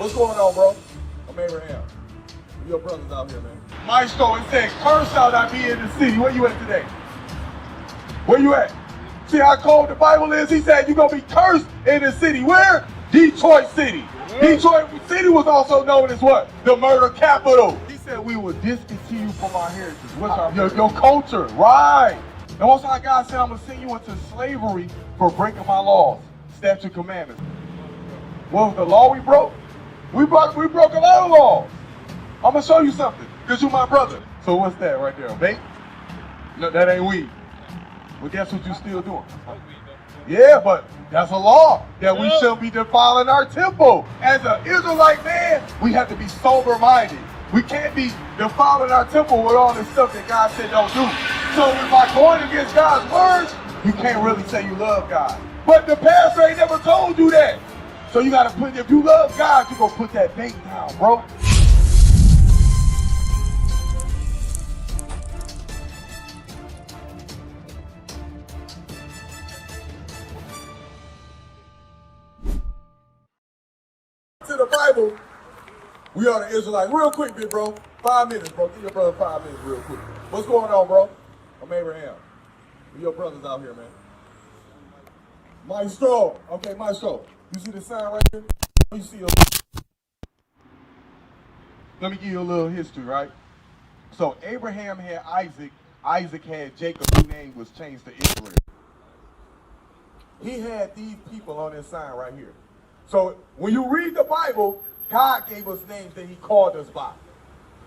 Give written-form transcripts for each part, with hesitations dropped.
What's going on, bro? I'm Abraham. Your brothers out here, man. Maestro, it said, curse shall not be in the city. Where you at today? Where you at? See how cold the Bible is? He said you're going to be cursed in the city. Where? Detroit City. Detroit City was also known as what? The murder capital. He said we would discontinue from our heritage. What's your culture, right. The Most High God said, I'm going to send you into slavery for breaking my laws, statute, commandments. What was the law we broke? We broke a lot of laws. I'm going to show you something, because you're my brother. So what's that right there, vape? No, that ain't weed. Well, guess what you still doing? Yeah, but that's a law that we shouldn't be defiling our temple. As an Israelite man, we have to be sober-minded. We can't be defiling our temple with all this stuff that God said don't do. So if by going against God's words, you can't really say you love God. But the pastor ain't never told you that. So you gotta put, if you love God, you gonna put that bait down, bro. To the Bible, we are the Israelites. Real quick, big bro. 5 minutes, bro. Give your brother 5 minutes real quick. What's going on, bro? I'm Abraham. Your brothers out here, man. Maestro. Okay, Maestro. You see the sign right here? You see Let me give you a little history, right? So Abraham had Isaac. Isaac had Jacob, whose name was changed to Israel. He had these people on this sign right here. So when you read the Bible, God gave us names that he called us by.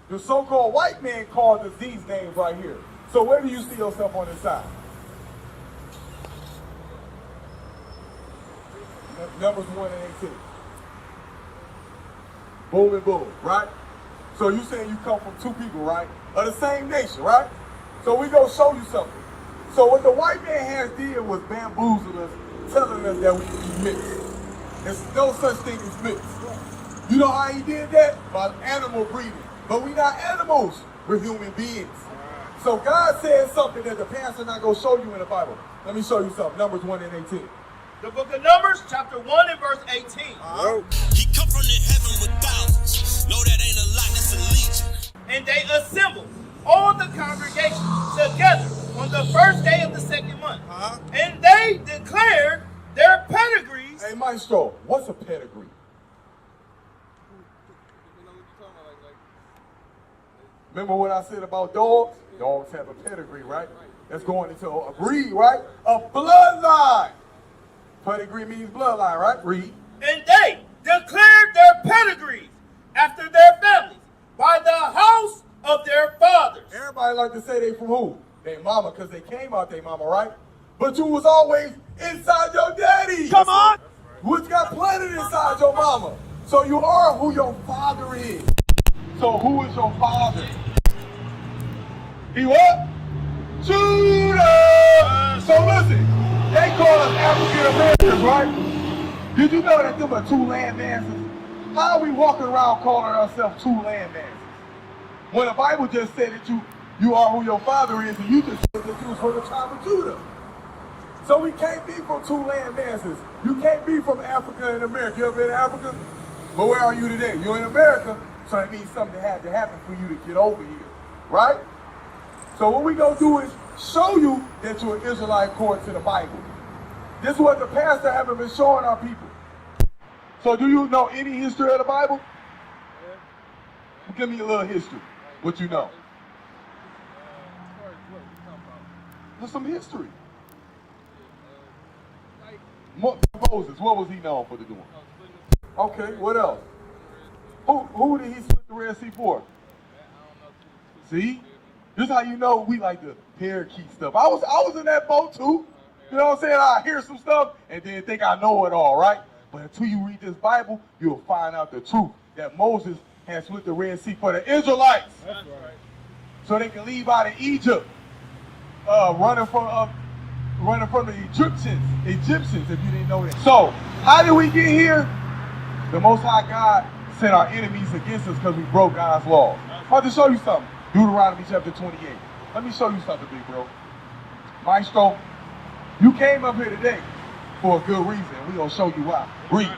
The so-called white man called us these names right here. So where do you see yourself on this side? Numbers 1 and 18. Boom and boom, right? So you saying you come from two people, right? Of the same nation, right? So we gonna show you something. So what the white man has did was bamboozle us, telling us that we can be mixed. There's no such thing as mixed. You know how he did that? By animal breeding. But we not animals, we're human beings. So God said something that the pastor not gonna show you in the Bible. Let me show you something. Numbers 1 and 18. The book of Numbers, chapter 1 and verse 18. He come from the heaven with thousands. No, that ain't a lot, that's a legion. And they assembled all the congregation together on the first day of the second month. And they declared their pedigrees. Hey, Maestro, what's a pedigree? Remember what I said about dogs? Dogs have a pedigree, right? That's going into a breed, right? A bloodline. Pedigree means bloodline, right? Read. And they declared their pedigrees after their families by the house of their fathers. Everybody like to say they from who? They mama, because they came out their mama, right? But you was always inside your daddy. Come on. Which got planted inside your mama. So you are who your father is. So who is your father? He what? Judah! So listen, they call us African Americans, right? Did you know that them are two land masses? How are we walking around calling ourselves two land masses? When the Bible just said that you are who your father is, and you just said that you was from the tribe of Judah. So we can't be from two land masses. You can't be from Africa and America. You ever been to Africa? But where are you today? You're in America, so it means something had to happen for you to get over here, right? So what we gonna do is show you that you're an Israelite according to the Bible. This is what the pastor haven't been showing our people. So do you know any history of the Bible? Yeah. Give me a little history. What you know? There's some history. Moses, what was he known for doing? Okay, what else? Who did he split the Red Sea for? See? This is how you know we like the parakeet stuff. I was in that boat too. You know what I'm saying? I hear some stuff and then think I know it all, right? But until you read this Bible, you'll find out the truth that Moses had split the Red Sea for the Israelites. That's right. So they can leave out of Egypt, running from the Egyptians, if you didn't know that. So, how did we get here? The Most High God sent our enemies against us because we broke God's laws. I want to show you something. Deuteronomy chapter 28. Let me show you something, big bro. Maestro, you came up here today for a good reason. We're going to show you why. Read.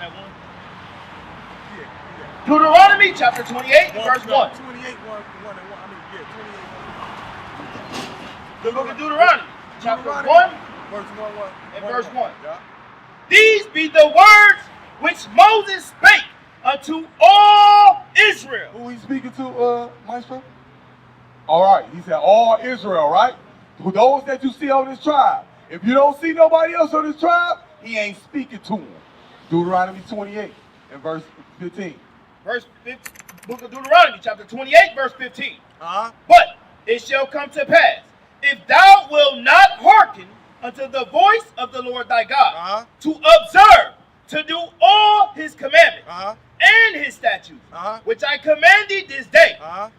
Deuteronomy chapter 28, verse 1. 28, 1 and 1. I mean, yeah, 28. The book of Deuteronomy, chapter 1, verse 1, and verse 1. Yeah. These be the words which Moses spake unto all Israel. Who he speaking to, Maestro? All right, he said all Israel, right? Those that you see on this tribe. If you don't see nobody else on this tribe, he ain't speaking to them. Deuteronomy 28 and verse 15. Book of Deuteronomy, chapter 28, verse 15. But it shall come to pass, if thou wilt not hearken unto the voice of the Lord thy God, to observe, to do all his commandments and his statutes, which I command thee this day,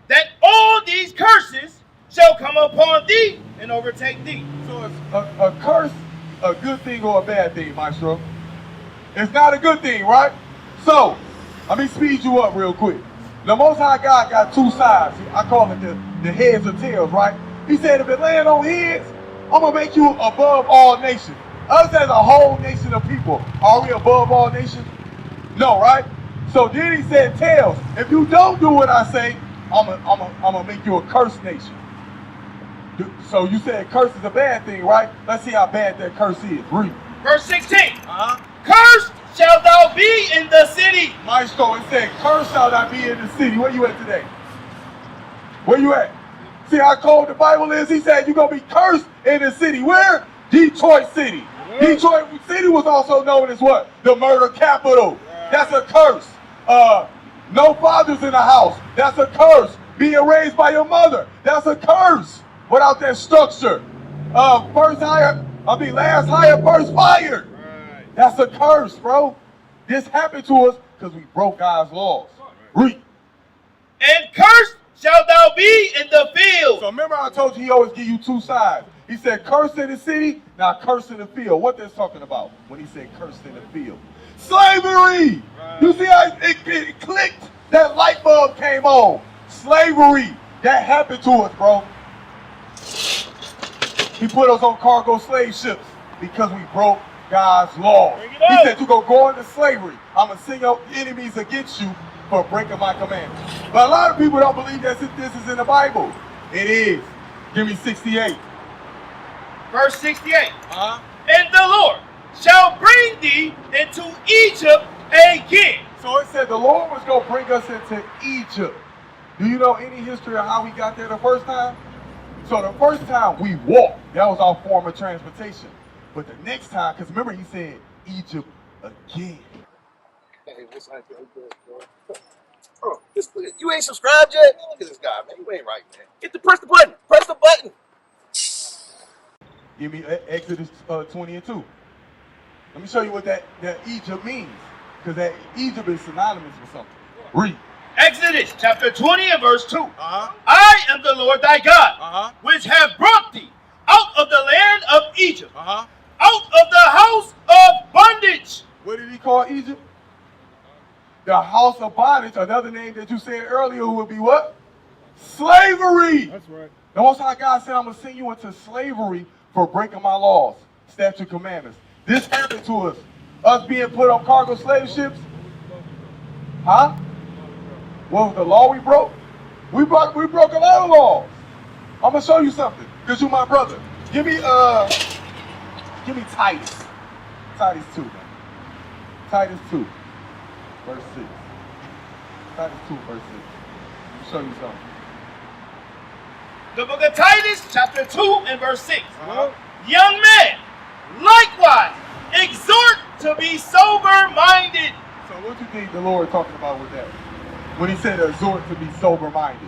that all these curses shall come upon thee and overtake thee. So is a curse a good thing or a bad thing, Maestro? It's not a good thing, right? So, let me speed you up real quick. The Most High God got two sides. I call it the heads or tails, right? He said, if it land on heads, I'm going to make you above all nations. Us as a whole nation of people, are we above all nations? No, right? So then he said, tails, if you don't do what I say, I'm gonna make you a cursed nation. So you said curse is a bad thing, right? Let's see how bad that curse is. Read. Verse 16. Cursed shalt thou be in the city. Maestro, it said, cursed shall thou be in the city. Where you at today? Where you at? See how cold the Bible is? He said you're going to be cursed in the city. Where? Detroit City. Detroit City was also known as what? The murder capital. That's a curse. No fathers in the house. That's a curse. Being raised by your mother. That's a curse. Without that structure. Last hire, first fired. That's a curse, bro. This happened to us because we broke God's laws. Read. And cursed shalt thou be in the field. So remember I told you he always give you two sides. He said curse in the city, now curse in the field. What they're talking about when he said curse in the field? Slavery! You see how it clicked? That light bulb came on. Slavery. That happened to us, bro. He put us on cargo slave ships because we broke God's law. He said you're going to go into slavery. I'm going to send your enemies against you for breaking my commandments. But a lot of people don't believe that this is in the Bible. It is. Give me 68. Verse 68. And the Lord shall bring thee into Egypt again. So it said the Lord was going to bring us into Egypt. Do you know any history of how we got there the first time? So the first time we walked, that was our form of transportation. But the next time, because remember he said Egypt again. Hey, what's up, bro? You ain't subscribed yet? Look at this guy, man. You ain't right, man. Press the button. Press the button. Give me Exodus 20 and 2. Let me show you what that Egypt means. Because that Egypt is synonymous with something. Read. Exodus chapter 20 and verse 2. I am the Lord thy God, which have brought thee out of the land of Egypt, out of the house of bondage. What did he call Egypt? The house of bondage. Another name that you said earlier would be what? Slavery. That's right. The Most High God said, I'm going to send you into slavery for breaking my laws, statute, commandments. This happened to us. Us being put on cargo slave ships. Huh? What was the law we broke? We broke a lot of laws. I'm going to show you something, because you're my brother. Give me Titus. Titus 2, man. Titus 2, verse 6. Titus 2, verse 6. Let me show you something. The book of Titus, chapter 2 and verse 6. Young man, likewise, exhort to be sober-minded. So what do you think the Lord talking about with that? When he said exhort to be sober-minded.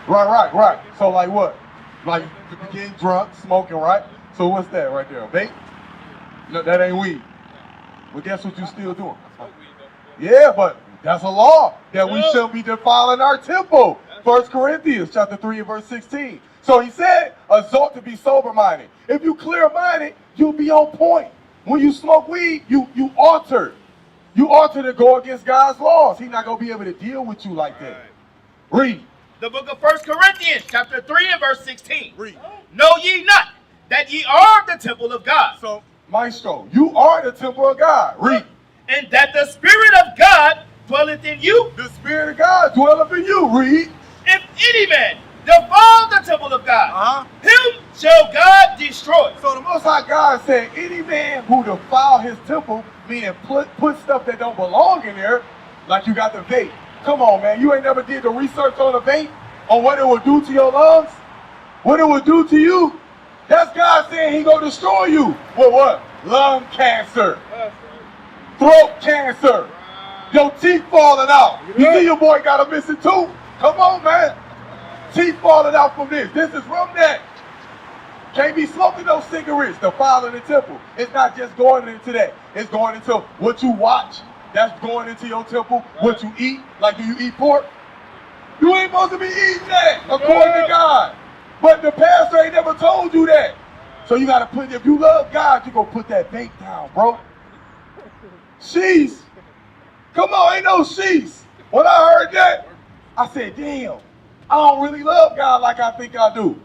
Right. So like what? Like getting drunk, smoking, right? So what's that right there? Vape? No, that ain't weed. Well, guess what you still doing? Yeah, but that's a law that we shouldn't be defiling our temple. 1 Corinthians chapter 3 and verse 16. So he said, exhort to be sober-minded. If you clear-minded, you'll be on point. When you smoke weed, you alter. You alter to go against God's laws. He's not going to be able to deal with you like that. Read. The book of 1 Corinthians chapter 3 and verse 16. Read. Know ye not that ye are the temple of God? So, Maestro, you are the temple of God. Read. And that the Spirit of dwelleth in you. The Spirit of God dwelleth in you. Read. If any man defile the temple of God, him shall God destroy. So the Most High God said, any man who defile his temple, meaning put stuff that don't belong in there, like you got the vape. Come on, man. You ain't never did the research on the vape, on what it will do to your lungs, what it will do to you. That's God saying he gonna destroy you. With what? Lung cancer, throat cancer, your teeth falling out. You see your boy got a missing tooth? Come on, man. Teeth falling out from this. This is from that. Can't be smoking those cigarettes, defiling the temple. It's not just going into that. It's going into what you watch. That's going into your temple. What you eat. Like, do you eat pork? You ain't supposed to be eating that, according to God. But the pastor ain't never told you that. So you got to put, if you love God, you going to put that vape down, bro. Sheesh. Come on, ain't no sheesh. When I heard that, I said, damn, I don't really love God like I think I do.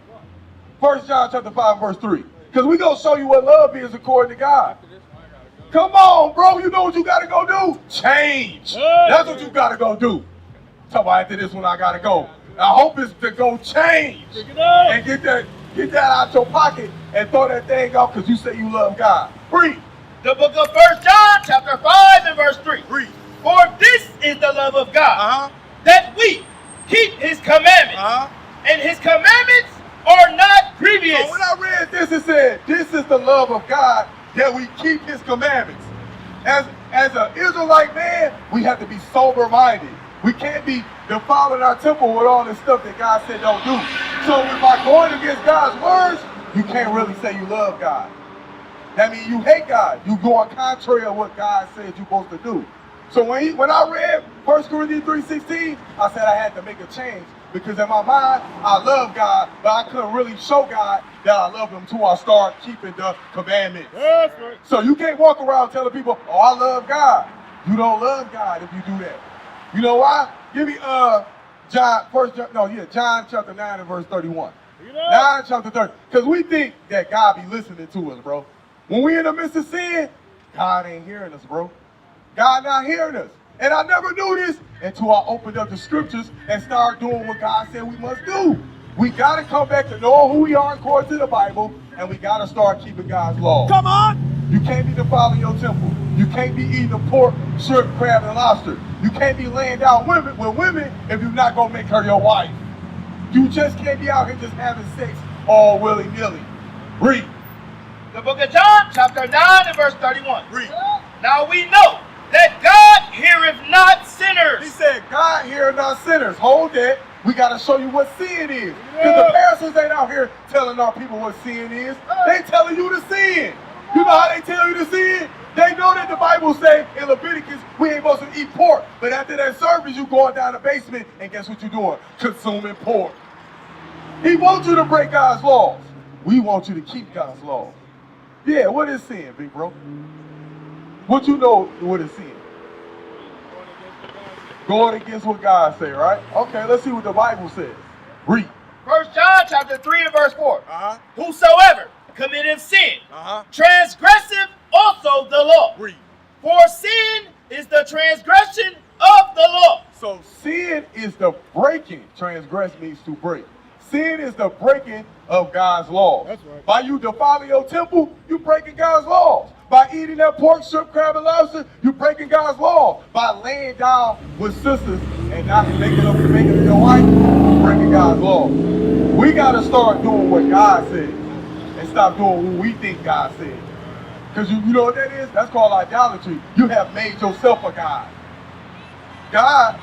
1 John chapter 5, verse 3. Because we going to show you what love is according to God. Come on, bro. You know what you got to go do? Change. That's what you got to go do. Tell me after this one I got to go. I hope it's to go change. And get that out your pocket and throw that thing out because you say you love God. Read. The book of 1 John chapter 5 and verse 3. Read. For this is the love of God, that we keep his commandments, and his commandments are not grievous. So when I read this, it said, this is the love of God, that we keep his commandments. As an Israelite man, we have to be sober-minded. We can't be defiling our temple with all this stuff that God said don't do. So if by going against God's words, you can't really say you love God. That means you hate God. You going contrary of what God said you're supposed to do. So when I read 1 Corinthians 3:16, I said I had to make a change because in my mind, I love God, but I couldn't really show God that I love him until I start keeping the commandments. Yes, right. So you can't walk around telling people, oh, I love God. You don't love God if you do that. You know why? Give me John chapter 9 and verse 31. 9 chapter 30. Because we think that God be listening to us, bro. When we in the midst of sin, God ain't hearing us, bro. God not hearing us. And I never knew this until I opened up the scriptures and started doing what God said we must do. We got to come back to know who we are according to the Bible, and we got to start keeping God's law. Come on! You can't be defiling your temple. You can't be eating the pork, shrimp, crab, and lobster. You can't be laying down with women if you're not going to make her your wife. You just can't be out here just having sex all willy-nilly. Read. The book of John, chapter 9 and verse 31. Read. Now we know that God heareth not sinners. He said, God heareth not sinners. Hold that. We got to show you what sin is. Because the pastors ain't out here telling our people what sin is. They telling you to sin. You know how they tell you to sin? They know that the Bible say in Leviticus, we ain't supposed to eat pork. But after that service, you going down the basement, and guess what you're doing? Consuming pork. He wants you to break God's laws. We want you to keep God's laws. Yeah, what is sin, big bro? What you know what is sin? Going against what God say, right? Okay, let's see what the Bible says. Read. 1 John chapter 3 and verse 4. Whosoever committeth sin, transgressive also the law. Read. For sin is the transgression of the law. So sin is the breaking. Transgress means to break. Sin is the breaking of God's laws. That's right. By you defiling your temple, you breaking God's laws. By eating that pork, shrimp, crab, and lobster, you breaking God's laws. By laying down with sisters and not making them your wife, you breaking God's laws. We got to start doing what God said and stop doing what we think God said. Because you know what that is? That's called idolatry. You have made yourself a God. God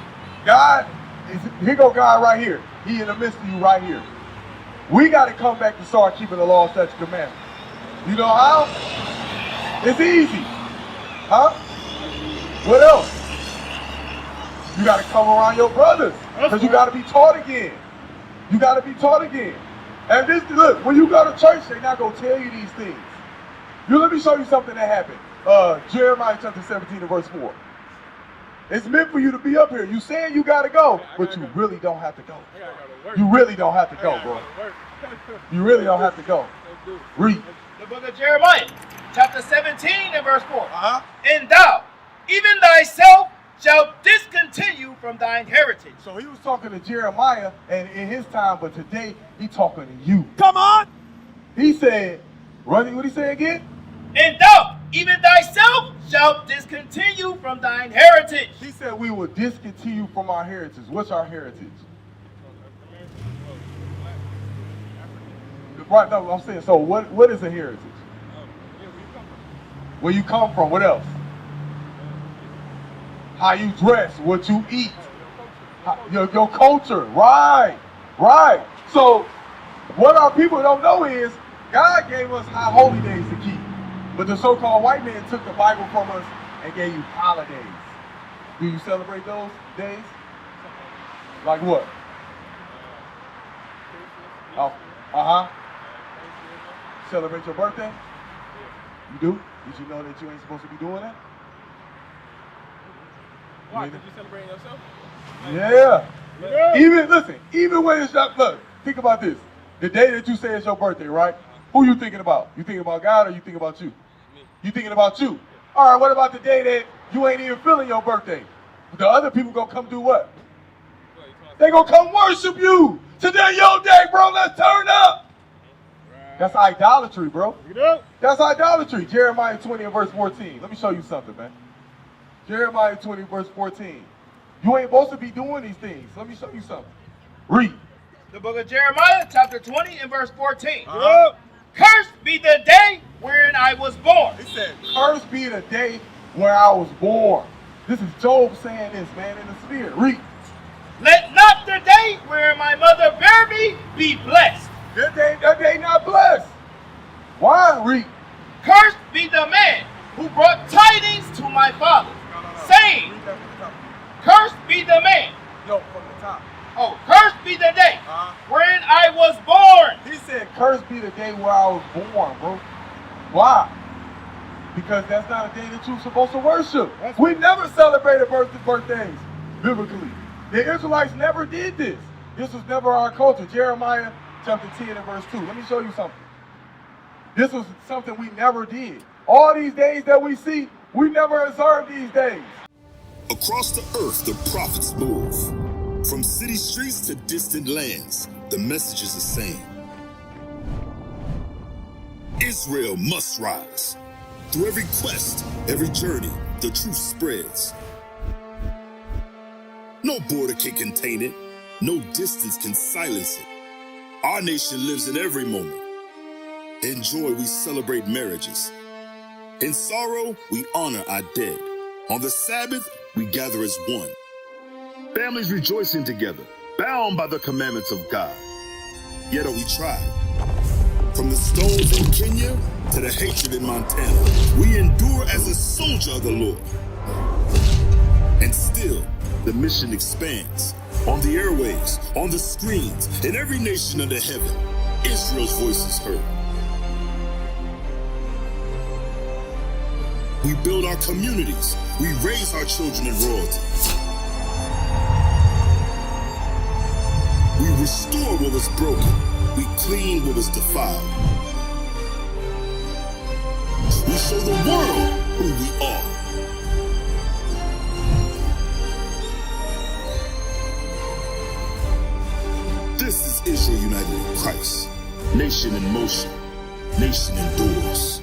is, here go God right here. He in the midst of you right here. We got to come back and start keeping the law, statutes, and commandments. You know how? It's easy. Huh? What else? You got to come around your brothers. Because you got to be taught again. You got to be taught again. And this, look, when you go to church, they're not going to tell you these things. Let me show you something that happened. Jeremiah chapter 17 and verse 4. It's meant for you to be up here. You saying you got to go, but you really don't have to go. You really don't have to go, bro. You really don't have to go. Read. The book of Jeremiah, chapter 17 and verse 4. And thou, even thyself, shalt discontinue thine heritage. So he was talking to Jeremiah and in his time, but today he talking to you. Come on. He said, what did he say again? And thou, even thyself, shalt discontinue from thine heritage. He said we will discontinue from our heritage. What's our heritage? Right, no, I'm saying, so what is a heritage? Where you come from, what else? How you dress, what you eat, your culture, right. So what our people don't know is God gave us high holy days to keep, but the so-called white man took the Bible from us and gave you holidays. Do you celebrate those days? Like what? Oh, celebrate your birthday? You do? Did you know that you ain't supposed to be doing that? Why? Because you're celebrating yourself? Yeah. Even when it's not, look, think about this. The day that you say it's your birthday, right? Who you thinking about? You thinking about God or you thinking about you? Me. You thinking about you. All right, what about the day that you ain't even feeling your birthday? The other people gonna come do what? They gonna come worship you. Today your day, bro, let's turn up. That's idolatry, bro. That's idolatry. Jeremiah 20 and verse 14. Let me show you something, man. Jeremiah 20 verse 14. You ain't supposed to be doing these things. Let me show you something. Read. The book of Jeremiah, chapter 20 and verse 14. Cursed be the day wherein I was born. It said, cursed be the day where I was born. This is Job saying this, man, in the spirit. Read. Let not the day wherein my mother bare me be blessed. That day not blessed. Why? Read. Cursed be the man who brought tidings to my father, saying, cursed be the man. No, from the top. Oh, cursed be the day wherein I was born. He said, cursed be the day where I was born, bro. Why? Because that's not a day that you're supposed to worship. We never celebrated birthdays, biblically. The Israelites never did this. This was never our culture. Jeremiah chapter 10 and verse 2. Let me show you something. This was something we never did. All these days that we see, we never observed these days. Across the earth, the prophets move. From city streets to distant lands, the message is the same. Israel must rise. Through every quest, every journey, the truth spreads. No border can contain it. No distance can silence it. Our nation lives in every moment. In joy, we celebrate marriages. In sorrow, we honor our dead. On the Sabbath, we gather as one. Families rejoicing together, bound by the commandments of God. Yet we try. From the stones in Kenya to the hatred in Montana, we endure as a soldier of the Lord. And still, the mission expands. On the airwaves, on the screens, in every nation under heaven, Israel's voice is heard. We build our communities. We raise our children in royalty. We restore what was broken. We clean what was defiled. We show the world who we are. This is Israel united in Christ. Nation in motion. Nation endures.